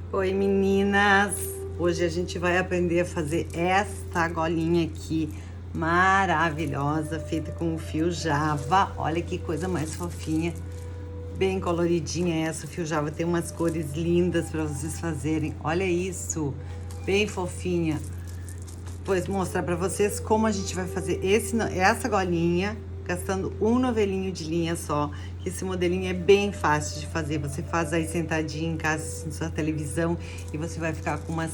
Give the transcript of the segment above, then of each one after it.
Oi meninas, hoje a gente vai aprender a fazer esta golinha aqui maravilhosa, feita com o fio Java. Olha que coisa mais fofinha, bem coloridinha essa. O fio Java tem umas cores lindas para vocês fazerem. Olha isso, bem fofinha. Vou mostrar para vocês como a gente vai fazer essa golinha gastando um novelinho de linha só, que esse modelinho é bem fácil de fazer. Você faz aí sentadinho em casa, assistindo sua televisão, e você vai ficar com umas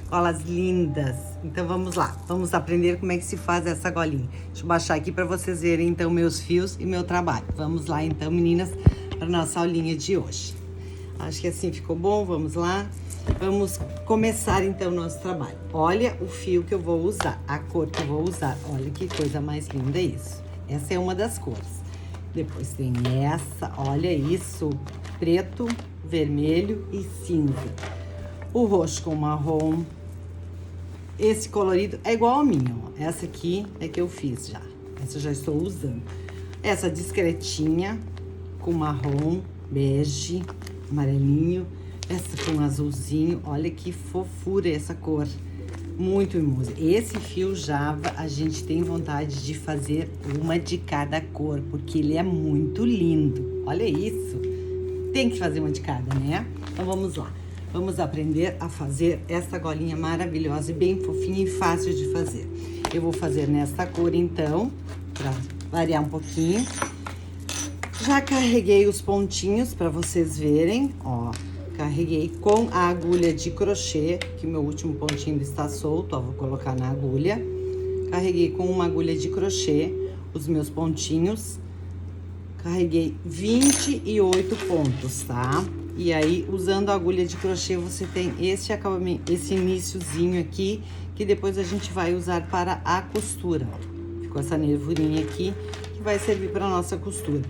golas lindas. Então vamos lá, vamos aprender como é que se faz essa golinha. Deixa eu baixar aqui para vocês verem então meus fios e meu trabalho. Vamos lá então, meninas, para nossa aulinha de hoje. Acho que assim ficou bom, vamos lá. Vamos começar então o nosso trabalho. Olha o fio que eu vou usar, a cor que eu vou usar. Olha que coisa mais linda isso. Essa é uma das cores. Depois tem essa, olha isso, preto, vermelho e cinza. O roxo com marrom. Esse colorido é igual ao minha, ó. Essa aqui é que eu fiz já. Essa eu já estou usando. Essa discretinha com marrom, bege, amarelinho. Essa com azulzinho. Olha que fofura essa cor. Muito mimosa. Esse fio Java, a gente tem vontade de fazer uma de cada cor, porque ele é muito lindo. Olha isso. Tem que fazer uma de cada, né? Então vamos lá. Vamos aprender a fazer essa golinha maravilhosa e bem fofinha e fácil de fazer. Eu vou fazer nessa cor então, para variar um pouquinho. Já carreguei os pontinhos para vocês verem, ó. Carreguei com a agulha de crochê, que meu último pontinho está solto, ó, vou colocar na agulha. Carreguei com uma agulha de crochê os meus pontinhos. Carreguei 28 pontos, tá? E aí, usando a agulha de crochê, você tem esse acabamento, esse iniciozinho aqui, que depois a gente vai usar para a costura, ó. Ficou essa nervurinha aqui, que vai servir para nossa costura.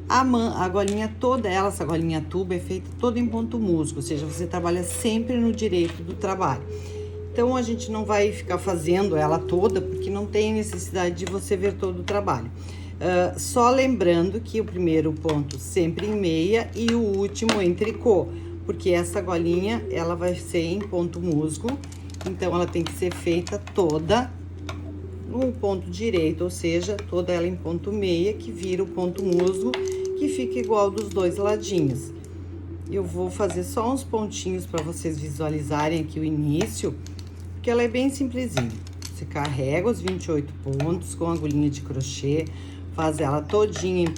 A golinha toda ela, essa golinha tuba, é feita toda em ponto musgo, ou seja, você trabalha sempre no direito do trabalho. Então, a gente não vai ficar fazendo ela toda, porque não tem necessidade de você ver todo o trabalho. Só lembrando que o primeiro ponto sempre em meia e o último em tricô, porque essa golinha, ela vai ser em ponto musgo, então ela tem que ser feita toda no ponto direito, ou seja, toda ela em ponto meia, que vira o ponto musgo, que fica igual dos dois ladinhos. Eu vou fazer só uns pontinhos para vocês visualizarem aqui o início, porque ela é bem simplesinha. Você carrega os 28 pontos com agulhinha de crochê, faz ela todinha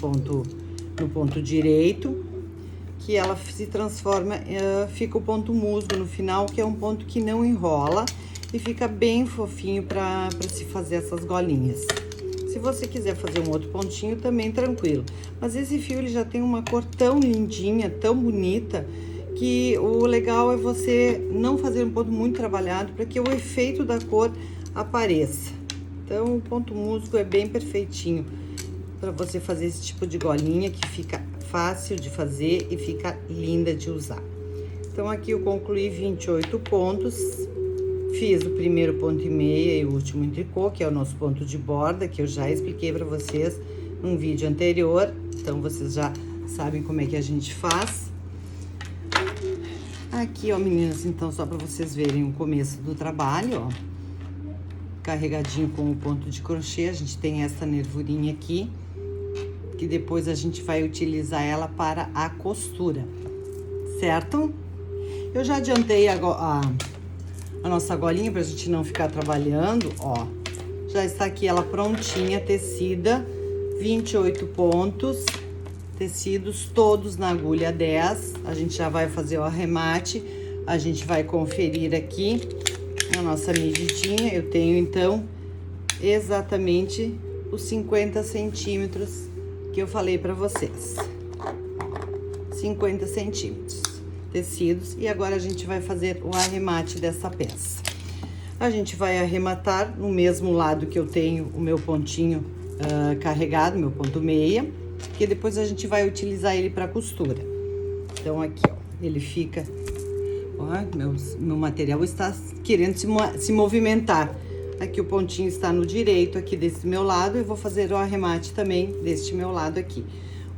no ponto direito, que ela se transforma, fica o ponto musgo no final, que é um ponto que não enrola e fica bem fofinho para se fazer essas golinhas. Se você quiser fazer um outro pontinho, também tranquilo. Mas esse fio, ele já tem uma cor tão lindinha, tão bonita, que o legal é você não fazer um ponto muito trabalhado, para que o efeito da cor apareça. Então, o ponto musgo é bem perfeitinho para você fazer esse tipo de golinha, que fica fácil de fazer e fica linda de usar. Então, aqui eu concluí 28 pontos. Fiz o primeiro ponto e meia e o último em tricô, que é o nosso ponto de borda, que eu já expliquei para vocês num vídeo anterior. Então, vocês já sabem como é que a gente faz. Aqui, ó, meninas, então, só para vocês verem o começo do trabalho, ó. Carregadinho com o ponto de crochê, a gente tem essa nervurinha aqui, que depois a gente vai utilizar ela para a costura, certo? Eu já adiantei a nossa golinha pra gente não ficar trabalhando, ó. Já está aqui ela prontinha, tecida, 28 pontos, tecidos todos na agulha 10. A gente já vai fazer o arremate, a gente vai conferir aqui a nossa medidinha. Eu tenho, então, exatamente os 50 centímetros que eu falei pra vocês. 50 centímetros. Tecidos, e agora a gente vai fazer o arremate dessa peça. A gente vai arrematar no mesmo lado que eu tenho o meu pontinho carregado, meu ponto meia, que depois a gente vai utilizar ele para costura. Então, aqui, ó, ele fica, ó, meu material está querendo se movimentar. Aqui o pontinho está no direito, aqui desse meu lado, eu vou fazer o arremate também deste meu lado aqui.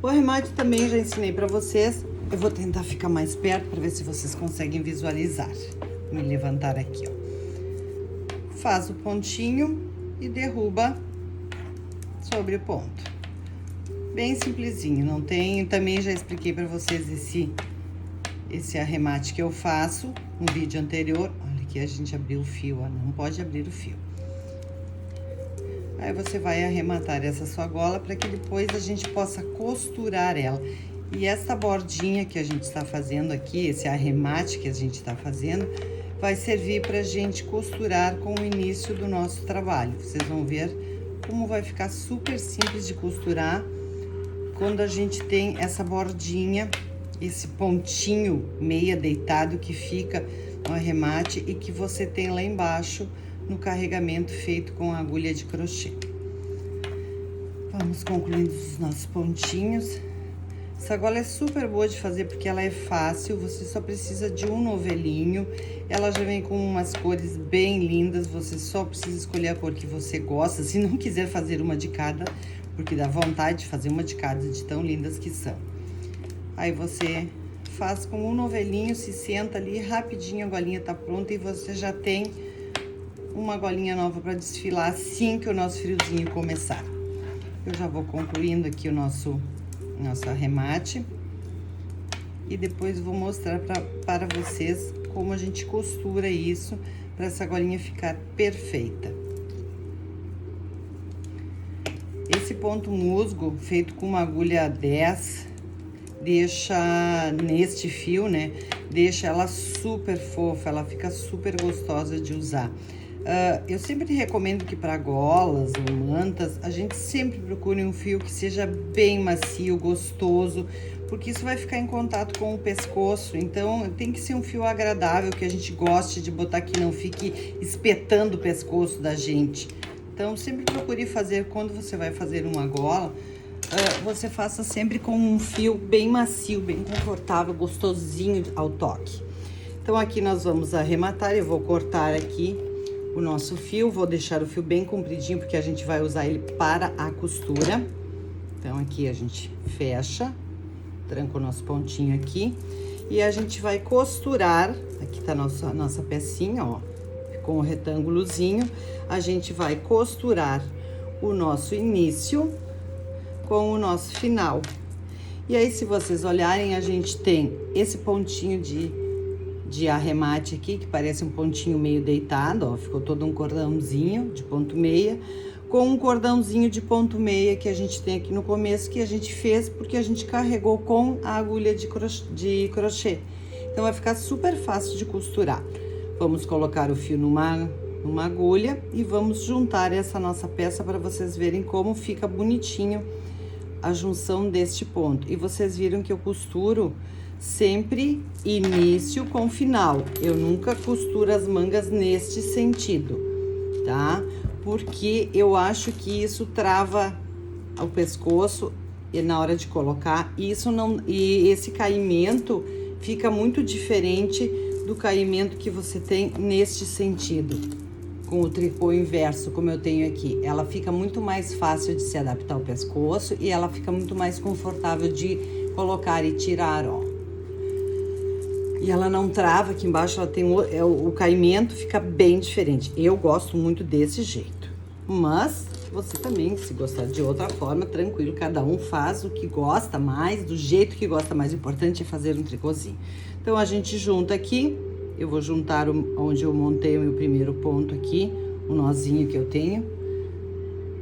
O arremate também já ensinei para vocês, Eu vou tentar ficar mais perto para ver se vocês conseguem visualizar. Me levantar aqui, ó. Faz o pontinho e derruba sobre o ponto. Bem simplesinho, não tem... Também já expliquei para vocês esse arremate que eu faço no vídeo anterior. Olha aqui, a gente abriu o fio, ó, não pode abrir o fio. Aí você vai arrematar essa sua gola para que depois a gente possa costurar ela. E essa bordinha que a gente está fazendo aqui, esse arremate que a gente está fazendo, vai servir para a gente costurar com o início do nosso trabalho. Vocês vão ver como vai ficar super simples de costurar quando a gente tem essa bordinha, esse pontinho meia deitado que fica no arremate e que você tem lá embaixo no carregamento feito com a agulha de crochê. Vamos concluindo os nossos pontinhos. Essa gola é super boa de fazer porque ela é fácil, você só precisa de um novelinho. Ela já vem com umas cores bem lindas, você só precisa escolher a cor que você gosta. Se não quiser fazer uma de cada, porque dá vontade de fazer uma de cada, de tão lindas que são. Aí você faz com um novelinho, se senta ali, rapidinho a golinha tá pronta e você já tem uma golinha nova para desfilar assim que o nosso friozinho começar. Eu já vou concluindo aqui o nosso arremate e depois vou mostrar para vocês como a gente costura isso para essa golinha ficar perfeita. Esse ponto musgo feito com uma agulha 10 deixa neste fio, né? Deixa ela super fofa, ela fica super gostosa de usar. Eu sempre recomendo que para golas ou mantas, a gente sempre procure um fio que seja bem macio, gostoso, porque isso vai ficar em contato com o pescoço. Então, tem que ser um fio agradável, que a gente goste de botar, que não fique espetando o pescoço da gente. Então, sempre procure fazer, quando você vai fazer uma gola, você faça sempre com um fio bem macio, bem confortável, gostosinho ao toque. Então, aqui nós vamos arrematar, eu vou cortar aqui o nosso fio, vou deixar o fio bem compridinho, porque a gente vai usar ele para a costura. Então, aqui a gente fecha, tranca o nosso pontinho aqui, e a gente vai costurar, aqui tá a nossa pecinha, ó, com o retângulozinho, a gente vai costurar o nosso início com o nosso final. E aí, se vocês olharem, a gente tem esse pontinho de arremate aqui, que parece um pontinho meio deitado, ó, ficou todo um cordãozinho de ponto meia, com um cordãozinho de ponto meia que a gente tem aqui no começo, que a gente fez porque a gente carregou com a agulha de crochê. Então, vai ficar super fácil de costurar. Vamos colocar o fio numa agulha e vamos juntar essa nossa peça para vocês verem como fica bonitinho a junção deste ponto. E vocês viram que eu costuro sempre início com final. Eu nunca costuro as mangas neste sentido, tá? Porque eu acho que isso trava o pescoço e na hora de colocar, e esse caimento fica muito diferente do caimento que você tem neste sentido, com o tricô inverso, como eu tenho aqui. Ela fica muito mais fácil de se adaptar ao pescoço e ela fica muito mais confortável de colocar e tirar, ó. E ela não trava, aqui embaixo ela tem o caimento fica bem diferente. Eu gosto muito desse jeito. Mas você também, se gostar de outra forma, tranquilo, cada um faz o que gosta mais, do jeito que gosta mais. O importante é fazer um tricôzinho. Então, a gente junta aqui, eu vou juntar onde eu montei o meu primeiro ponto aqui, o nozinho que eu tenho,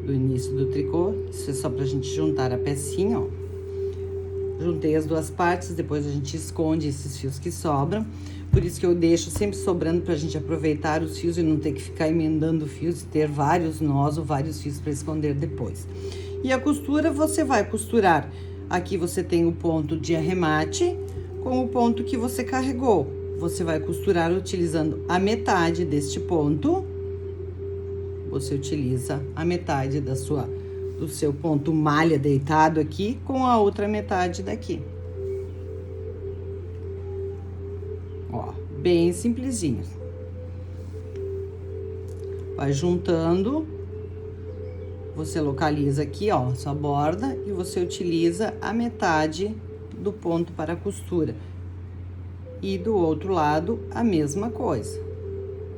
do início do tricô. Isso é só pra gente juntar a pecinha, ó. Juntei as duas partes, depois a gente esconde esses fios que sobram. Por isso que eu deixo sempre sobrando pra gente aproveitar os fios e não ter que ficar emendando fios e ter vários nós ou vários fios para esconder depois. E a costura, você vai costurar. Aqui você tem o ponto de arremate com o ponto que você carregou. Você vai costurar utilizando a metade deste ponto. Você utiliza a metade do seu ponto malha deitado aqui com a outra metade daqui. Ó, bem simplesinho. Vai juntando, você localiza aqui, ó, sua borda e você utiliza a metade do ponto para a costura. E do outro lado, a mesma coisa.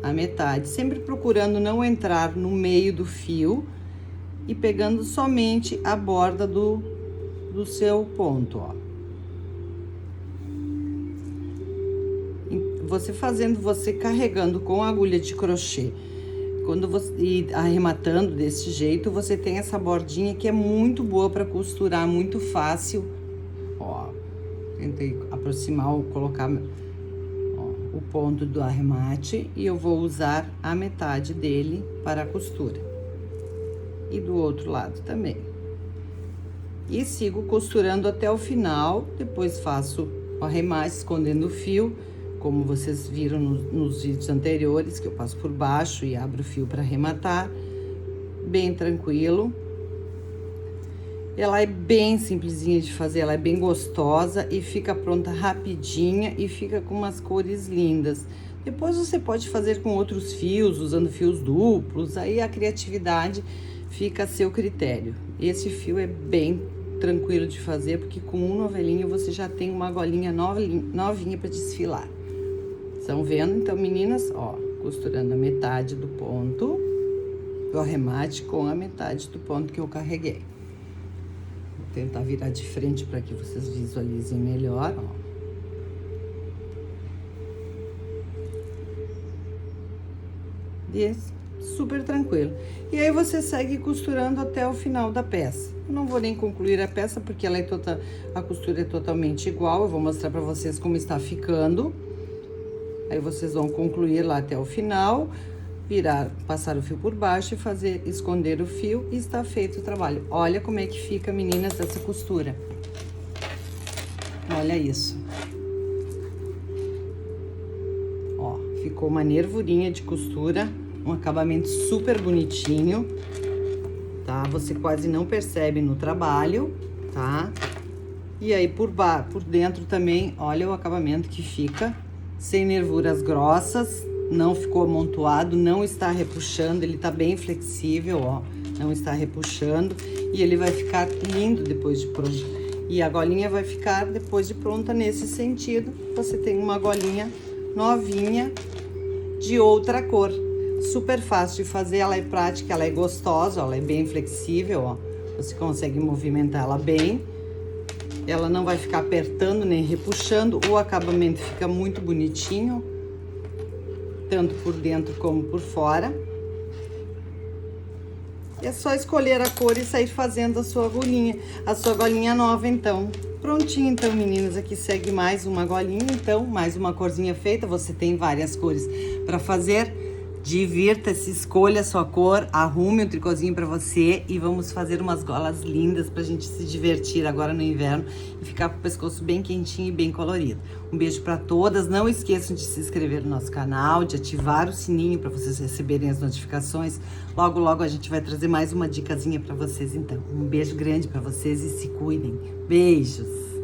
A metade, sempre procurando não entrar no meio do fio e pegando somente a borda do seu ponto, ó. Você carregando com a agulha de crochê, e arrematando desse jeito, você tem essa bordinha que é muito boa para costurar, muito fácil. Ó, tentei aproximar ou colocar o ponto do arremate e eu vou usar a metade dele para a costura. E do outro lado também. E sigo costurando até o final, depois faço o arremate escondendo o fio, como vocês viram nos vídeos anteriores, que eu passo por baixo e abro o fio para arrematar, bem tranquilo. Ela é bem simplesinha de fazer, ela é bem gostosa e fica pronta rapidinha e fica com umas cores lindas. Depois você pode fazer com outros fios, usando fios duplos, aí a criatividade fica a seu critério. Esse fio é bem tranquilo de fazer, porque com um novelinho você já tem uma golinha novinha para desfilar. Estão vendo? Então, meninas, ó, costurando a metade do ponto do arremate com a metade do ponto que eu carreguei. Vou tentar virar de frente para que vocês visualizem melhor, ó. E super tranquilo. E aí você segue costurando até o final da peça. Eu não vou nem concluir a peça porque ela a costura é totalmente igual. Eu vou mostrar para vocês como está ficando. Aí vocês vão concluir lá até o final, passar o fio por baixo e esconder o fio e está feito o trabalho. Olha como é que fica, meninas, essa costura. Olha isso. Ó, ficou uma nervurinha de costura, um acabamento super bonitinho, tá? Você quase não percebe no trabalho, tá? E aí por dentro também, olha o acabamento que fica. Sem nervuras grossas, não ficou amontoado, não está repuxando, ele tá bem flexível, ó, não está repuxando e ele vai ficar lindo depois de pronto. E a golinha vai ficar depois de pronta nesse sentido, você tem uma golinha novinha de outra cor. Super fácil de fazer, ela é prática, ela é gostosa, ela é bem flexível, ó, você consegue movimentar ela bem. Ela não vai ficar apertando nem repuxando, o acabamento fica muito bonitinho, tanto por dentro como por fora. É só escolher a cor e sair fazendo a sua golinha nova, então. Prontinho, então, meninas, aqui segue mais uma golinha, então, mais uma corzinha feita. Você tem várias cores para fazer. Divirta-se, escolha a sua cor, arrume um tricôzinho pra você e vamos fazer umas golas lindas pra gente se divertir agora no inverno e ficar com o pescoço bem quentinho e bem colorido. Um beijo pra todas, não esqueçam de se inscrever no nosso canal, de ativar o sininho pra vocês receberem as notificações. Logo, logo a gente vai trazer mais uma dicasinha pra vocês, então. Um beijo grande pra vocês e se cuidem. Beijos!